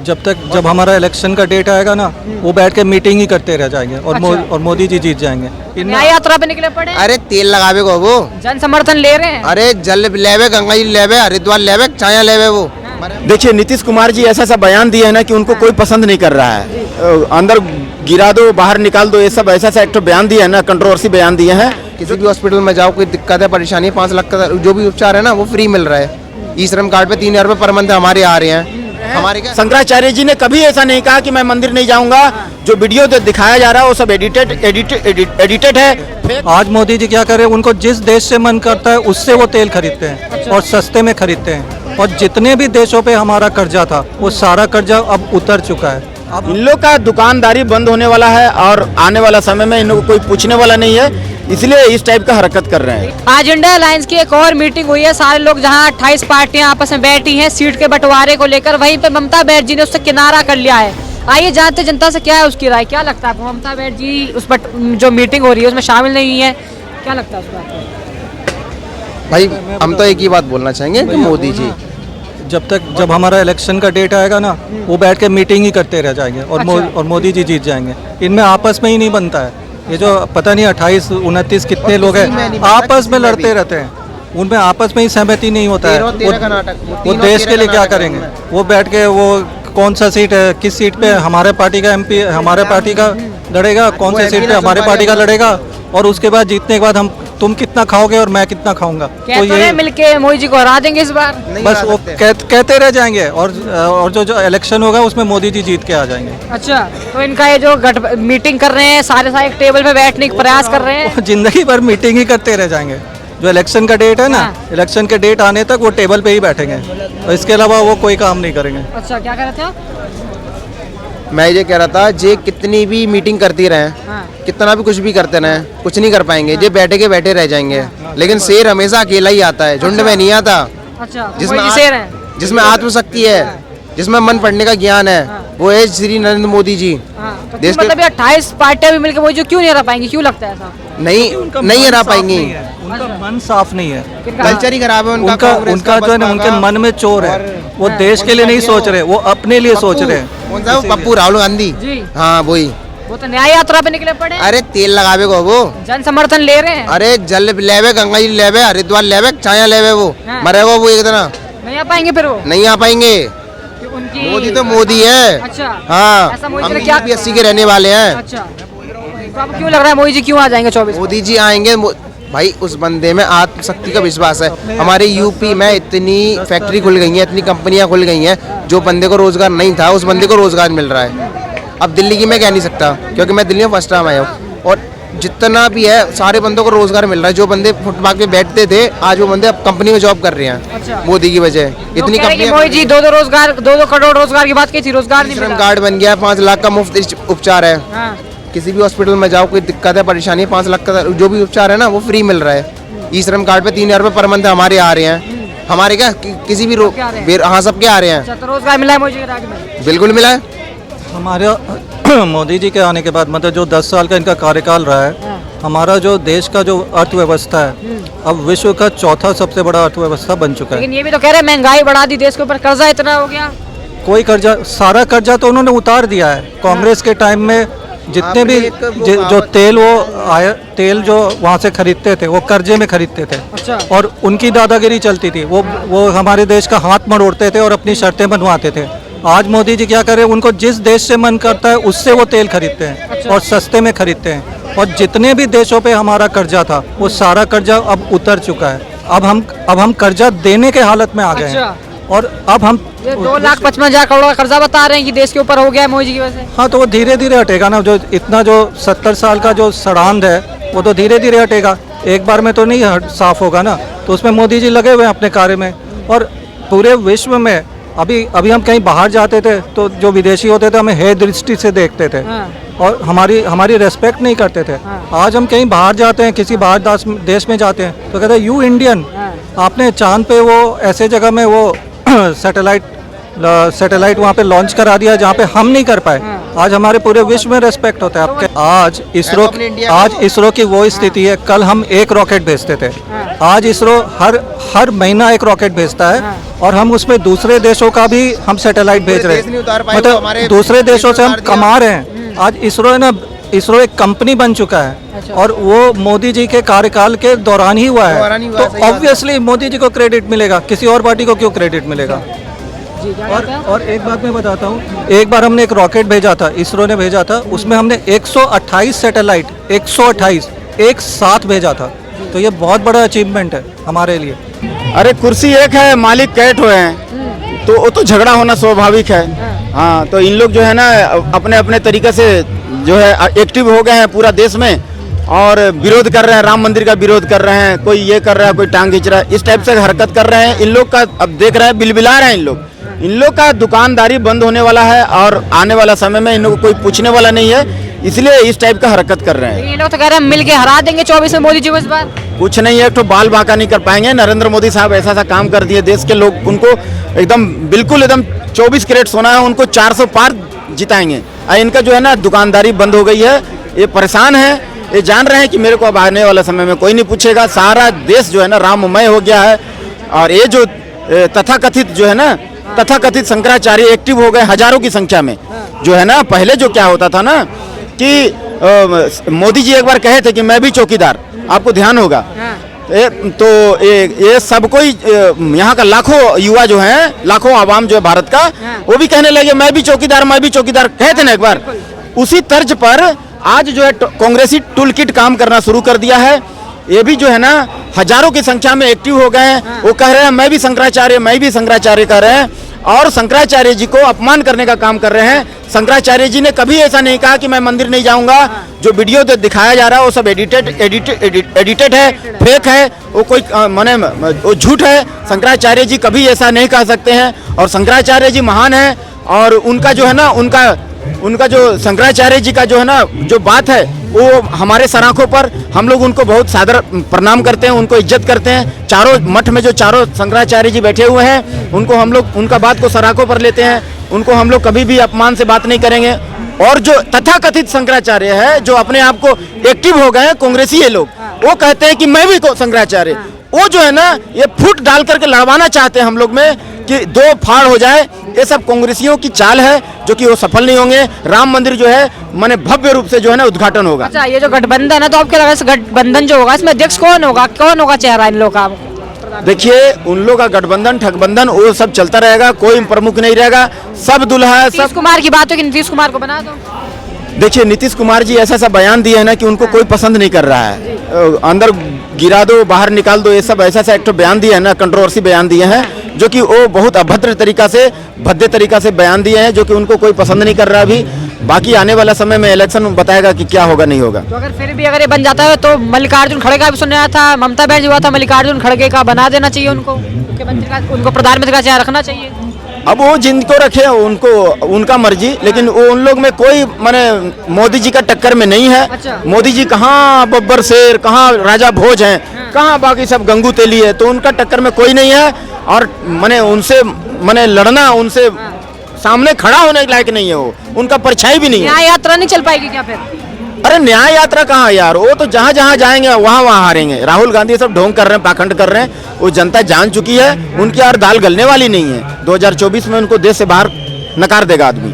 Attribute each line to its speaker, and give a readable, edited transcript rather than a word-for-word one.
Speaker 1: जब हमारा इलेक्शन का डेट आएगा ना, वो बैठ के मीटिंग ही करते रह जाएंगे और मोदी जी जीत जाएंगे।
Speaker 2: न्याय यात्रा पे निकले पड़े।
Speaker 3: अरे तेल लगावे को वो
Speaker 2: जन समर्थन ले रहे हैं।
Speaker 3: अरे जल लेवे, गंगा जी लेवे, हरिद्वार लेवे, छाया लेवे वो।
Speaker 4: देखिए नीतीश कुमार जी ऐसा बयान दिए है ना कि उनको कोई पसंद नहीं कर रहा है। अंदर गिरा दो, बाहर निकाल दो, ये सब ऐसा एक तो बयान दिया है ना, कंट्रोवर्सी बयान दिए हैं।
Speaker 3: किसी भी हॉस्पिटल में जाओ, कोई दिक्कत है, परेशानी है, 5 लाख का जो भी उपचार है ना वो फ्री मिल रहा है। ई श्रम कार्ड पे 3000 रुपए पर मंथ हमारे आ रहे हैं। हमारे क्या
Speaker 4: शंकराचार्य जी ने कभी ऐसा नहीं कहा कि मैं मंदिर नहीं जाऊंगा। जो वीडियो दिखाया जा रहा है वो सब एडिटेड है।
Speaker 1: आज मोदी जी क्या करे, उनको जिस देश से मन करता है उससे वो तेल खरीदते हैं और सस्ते में खरीदते हैं। और जितने भी देशों पे हमारा कर्जा था वो सारा कर्जा अब उतर चुका है।
Speaker 4: अब इन लोग का दुकानदारी बंद होने वाला है और आने वाला समय में इन लोग को कोई पूछने वाला नहीं है, इसलिए इस टाइप का हरकत कर रहे हैं।
Speaker 2: आज इंडिया अलायंस की एक और मीटिंग हुई है। सारे लोग जहां 28 पार्टियां आपस में बैठी हैं सीट के बंटवारे को लेकर, वहीं पे ममता बनर्जी ने उससे किनारा कर लिया है। आइए जानते जनता से क्या है उसकी राय। क्या लगता है आपको, ममता बनर्जी उस पर जो मीटिंग हो रही है उसमें शामिल नहीं है, क्या लगता है उसको?
Speaker 3: भाई हम तो एक ही बात बोलना चाहेंगे कि मोदी जी
Speaker 1: जब हमारा इलेक्शन का डेट आएगा ना, वो बैठ के मीटिंग ही करते रह जाएंगे और मोदी जी जीत जाएंगे। इनमें आपस में ही नहीं बनता है। ये जो पता नहीं 28 29 कितने लोग हैं आपस में लड़ते रहते हैं, उनमें आपस में ही सहमति नहीं होता है। वो देश के लिए क्या करेंगे? वो बैठ के वो कौन सा सीट है, किस सीट पे हमारे पार्टी का MP हमारे पार्टी का लड़ेगा, कौन सी सीट पे हमारे पार्टी का लड़ेगा, और उसके बाद जीतने के बाद तुम कितना खाओगे और मैं कितना खाऊंगा। तो ये
Speaker 2: मिलके मोदी जी को हरा देंगे इस बार।
Speaker 1: बस वो कहते रह जाएंगे और जो इलेक्शन होगा उसमें मोदी जी जीत के आ जाएंगे।
Speaker 2: अच्छा, तो इनका ये जो मीटिंग कर रहे हैं, सारे एक टेबल पे बैठने का प्रयास कर रहे हैं।
Speaker 1: जिंदगी भर मीटिंग ही करते रह जाएंगे। जो इलेक्शन का डेट है ना, इलेक्शन के डेट आने तक वो टेबल पे ही बैठेंगे और इसके अलावा वो कोई काम नहीं करेंगे।
Speaker 2: अच्छा, क्या कर रहे थे आप?
Speaker 3: मैं ये कह रहा था, जे कितनी भी मीटिंग करती रहे, कितना भी कुछ भी करते रहे, कुछ नहीं कर पाएंगे। जे बैठे के बैठे रह जाएंगे। लेकिन शेर हमेशा अकेला ही आता है, झुंड में नहीं आता।
Speaker 2: अच्छा,
Speaker 3: जिसमें आत्मशक्ति है, जिसमें मन पढ़ने का ज्ञान है, वो है श्री नरेंद्र मोदी जी।
Speaker 2: तो देश मतलब 28 पार्टियां भी मिलकर मोदी जी क्यों नहीं हरा पाएंगी? क्यों लगता है ऐसा?
Speaker 3: नहीं हरा पाएंगी।
Speaker 1: उनका मन साफ नहीं है,
Speaker 3: कल्चर ही खराब है उनका
Speaker 1: जो है ना, उनके मन में चोर है। वो देश के लिए नहीं सोच रहे, वो अपने लिए सोच रहे हैं।
Speaker 3: कौन सा? पप्पू राहुल गांधी। हाँ वही।
Speaker 2: वो तो न्याय यात्रा पे निकले पड़े।
Speaker 3: अरे तेल लगावे को वो
Speaker 2: जन समर्थन ले रहे हैं।
Speaker 3: अरे जल लेवे, गंगा जी लेवे, हरिद्वार लेवे, छाया लेवे वो। मरेगा वो एक दिन।
Speaker 2: नहीं आ पाएंगे फिर वो।
Speaker 3: नहीं आ पाएंगे। मोदी तो मोदी है।
Speaker 2: अच्छा,
Speaker 3: हाँ,
Speaker 2: ऐसा मोदी
Speaker 3: हम
Speaker 2: ने क्या
Speaker 3: UPSC के रहने वाले हैं।
Speaker 2: अच्छा, तो आपको क्यों लग रहा है मोदी जी क्यों आ जाएंगे 24?
Speaker 3: मोदी जी आएंगे। भाई उस बंदे में आत्मशक्ति का विश्वास है। हमारे यूपी में इतनी फैक्ट्री खुल गई है, इतनी कंपनियां खुल गई हैं, जो बंदे को रोजगार नहीं था उस बंदे को रोजगार मिल रहा है। अब दिल्ली की मैं कह नहीं सकता क्योंकि मैं दिल्ली में फर्स्ट टाइम आया हूँ, और जितना भी है सारे बंदों को रोजगार मिल रहा है। जो बंदे फुटपाथ पे बैठते थे, आज वो बंदे अब कंपनी में जॉब कर रहे हैं। अच्छा। मोदी की वजह इतनी कंपनी।
Speaker 2: मोदी जी 2 करोड़ रोजगार की बात की थी, रोजगार नहीं मिला।
Speaker 3: कार्ड बन गया, 5 लाख का मुफ्त उपचार है। किसी भी हॉस्पिटल में जाओ, कोई दिक्कत है, परेशानी है, 5 लाख का जो भी उपचार है ना वो फ्री मिल रहा है। ई श्रम कार्ड पे 3000 रुपए पर मंथ हमारे आ रहे हैं। हमारे क्या किसी भी हाँ सबके आ रहे हैं।
Speaker 2: तो रोजगार मिला है मोदी के राज में?
Speaker 3: बिल्कुल मिला है।
Speaker 1: हमारे मोदी जी के आने के बाद मतलब जो 10 साल का इनका कार्यकाल रहा है, हमारा जो देश का जो अर्थव्यवस्था है अब विश्व का 4था सबसे बड़ा अर्थव्यवस्था बन चुका है।
Speaker 2: लेकिन ये भी तो कह रहे हैं महंगाई बढ़ा दी, देश के ऊपर कर्जा इतना हो गया।
Speaker 1: कोई कर्जा, सारा कर्जा तो उन्होंने उतार दिया है। कांग्रेस के टाइम में जितने भी जो तेल जो वहाँ से खरीदते थे वो कर्जे में खरीदते थे। अच्छा। और उनकी दादागिरी चलती थी। वो हमारे देश का हाथ मरोड़ते थे और अपनी शर्तें बनवाते थे। आज मोदी जी क्या करें, उनको जिस देश से मन करता है उससे वो तेल खरीदते हैं। अच्छा। और सस्ते में खरीदते हैं। और जितने भी देशों पे हमारा कर्जा था वो सारा कर्जा अब उतर चुका है। अब हम कर्जा देने के हालत में आ गए हैं। और अब हम
Speaker 2: 2,55,000 करोड़ का कर्जा बता रहे हैं कि देश के ऊपर हो गया है मोदी जी की वजह से।
Speaker 1: हाँ, तो वो धीरे धीरे हटेगा ना। जो इतना जो 70 साल का जो सड़ांध है वो तो धीरे धीरे हटेगा, एक बार में तो नहीं साफ होगा ना। तो उसमें मोदी जी लगे हुए हैं अपने कार्य में। और पूरे विश्व में अभी हम कहीं बाहर जाते थे तो जो विदेशी होते थे हमें हे दृष्टि से देखते थे। और हमारी रेस्पेक्ट नहीं करते थे। आज हम कहीं बाहर जाते हैं, किसी बाहर देश में जाते हैं तो कहते हैं यू इंडियन। आपने चांद पे वो ऐसे जगह में वो सैटेलाइट सैटेलाइट वहाँ पे लॉन्च करा दिया जहाँ पे हम नहीं कर पाए। आज हमारे पूरे विश्व में रेस्पेक्ट होता है आपके। आज इसरो की वो स्थिति है, कल हम एक रॉकेट भेजते थे, आज इसरो हर महीना एक रॉकेट भेजता है और हम उसमें दूसरे देशों का भी हम सैटेलाइट भेज रहे हैं, मतलब दूसरे देशों से हम कमा रहे हैं। आज इसरो है ना, इसरो एक कंपनी बन चुका है और वो मोदी जी के कार्यकाल के दौरान ही हुआ है, तो ऑब्वियसली मोदी जी को क्रेडिट मिलेगा, किसी और पार्टी को क्यों क्रेडिट मिलेगा। और एक बात मैं बताता हूँ, एक बार हमने एक रॉकेट भेजा था, इसरो ने भेजा था, उसमें हमने 128 सैटेलाइट 128 एक साथ भेजा था, तो ये बहुत बड़ा अचीवमेंट है हमारे लिए।
Speaker 4: अरे कुर्सी एक है, मालिक कई ठो हैं, तो वो तो झगड़ा होना स्वाभाविक है। हाँ, तो इन लोग जो है ना अपने अपने तरीके से जो है एक्टिव हो गए हैं पूरा देश में और विरोध कर रहे हैं, राम मंदिर का विरोध कर रहे हैं, कोई ये कर रहा है, कोई टांग खींच रहा है, इस टाइप से हरकत कर रहे हैं। इन लोग का अब देख रहे हैं, बिलबिला रहे हैं इन लोग का दुकानदारी बंद होने वाला है और आने वाला समय में इन लोग को कोई पूछने वाला नहीं है, इसलिए इस टाइप का हरकत कर रहे हैं।
Speaker 2: ये लोग तो कह रहे हैं मिल के हरा देंगे 24 में मोदी जी को इस बार।
Speaker 4: कुछ नहीं है, तो बाल बांका नहीं कर पाएंगे। नरेंद्र मोदी साहब ऐसा काम कर दिए, देश के लोग उनको एकदम बिल्कुल एकदम 24 कैरेट सोना है, उनको 400 पार जिताएंगे। इनका जो है ना दुकानदारी बंद हो गई है, ये परेशान है, ये जान रहे हैं कि मेरे को अब आने वाले समय में कोई नहीं पूछेगा, सारा देश जो है ना राममय हो गया है। और ये जो तथाकथित जो है ना तथाकथित शंकराचार्य एक्टिव हो गए हजारों की संख्या में। जो है ना पहले जो क्या होता था ना कि मोदी जी एक बार कहे थे कि मैं भी चौकीदार, आपको ध्यान होगा। तो ये सब कोई यहाँ का लाखों युवा जो हैं, लाखों आवाम जो है भारत का, वो भी कहने लगे मैं भी चौकीदार कहे थे ना एक बार। उसी तर्ज पर आज जो है कांग्रेसी टूल किट काम करना शुरू कर दिया है। ये भी जो है ना हजारों की संख्या में एक्टिव हो गए हैं। वो कह रहे हैं मैं भी शंकराचार्य कह रहे हैं और शंकराचार्य जी को अपमान करने का काम कर रहे हैं। शंकराचार्य जी ने कभी ऐसा नहीं कहा कि मैं मंदिर नहीं जाऊंगा। जो वीडियो दिखाया जा रहा है वो सब एडिटेड है, फेक है, वो कोई माने वो झूठ है। शंकराचार्य जी कभी ऐसा नहीं कह सकते हैं और शंकराचार्य जी महान है। और उनका जो है ना उनका जो शंकराचार्य जी का जो है ना जो बात है वो हमारे सराखों पर हम लोग उनको बहुत सादर प्रणाम करते हैं, उनको इज्जत करते हैं। चारों मठ में जो चारों शंकराचार्य जी बैठे हुए हैं उनको हम लोग उनका बात को सराखों पर लेते हैं, उनको हम लोग कभी भी अपमान से बात नहीं करेंगे। और जो तथाकथित शंकराचार्य है जो अपने आप को एक्टिव हो गए हैं कांग्रेसी ये लोग, वो कहते हैं कि मैं भी शंकराचार्य, वो जो है ना ये फुट डाल करके लड़वाना चाहते हैं हम लोग में कि दो फाड़ हो जाए। ये सब कांग्रेसियों की चाल है जो कि वो सफल नहीं होंगे। राम मंदिर जो है माने भव्य रूप से जो है ना उद्घाटन होगा।
Speaker 2: अच्छा, ये जो गठबंधन है तो आपके लगा गठबंधन जो होगा इसमें अध्यक्ष कौन होगा चेहरा इन लोग का?
Speaker 4: देखिए उन लोग का गठबंधन ठगबंधन वो सब चलता रहेगा, कोई प्रमुख नहीं रहेगा, सब दुल्हा है।
Speaker 2: नीतीश कुमार की बात हो कि नीतीश कुमार को बना दो।
Speaker 4: देखिए नीतीश कुमार जी ऐसा बयान दिए है ना कि उनको कोई पसंद नहीं कर रहा है, अंदर गिरा दो बाहर निकाल दो, ये सब ऐसा एक तो बयान दिए है ना, कंट्रोवर्सी बयान दिए हैं जो कि वो बहुत अभद्र तरीका से भद्दे तरीका से बयान दिए हैं जो कि उनको कोई पसंद नहीं कर रहा। अभी बाकी आने वाला समय में इलेक्शन बताएगा कि क्या होगा नहीं होगा।
Speaker 2: तो अगर फिर भी अगर ये बन जाता है तो मल्लिकार्जुन खड़गे का भी सुना था, ममता बनर्जी हुआ था, मल्लिकार्जुन खड़गे का बना देना चाहिए उनको मुख्यमंत्री का, उनको प्रधानमंत्री का चेहरा रखना चाहिए।
Speaker 4: अब वो जिनको रखे उनको उनका मर्जी, लेकिन वो उन लोग में कोई माने मोदी जी का टक्कर में नहीं है।
Speaker 2: अच्छा।
Speaker 4: मोदी जी कहाँ बब्बर शेर, कहाँ राजा भोज हैं, कहाँ बाकी सब गंगू तेली है, तो उनका टक्कर में कोई नहीं है। और माने उनसे माने लड़ना, उनसे सामने खड़ा होने के लायक नहीं है वो, उनका परछाई भी नहीं है।
Speaker 2: न्याय यात्रा नहीं चल पाएगी क्या फिर?
Speaker 4: अरे न्याय यात्रा कहाँ यार, वो तो जहाँ जहाँ जाएंगे वहाँ वहाँ हारेंगे। राहुल गांधी सब ढोंग कर रहे हैं, पाखंड कर रहे हैं, वो जनता जान चुकी है, उनकी यार दाल गलने वाली नहीं है। 2024 में उनको देश से बाहर नकार देगा आदमी।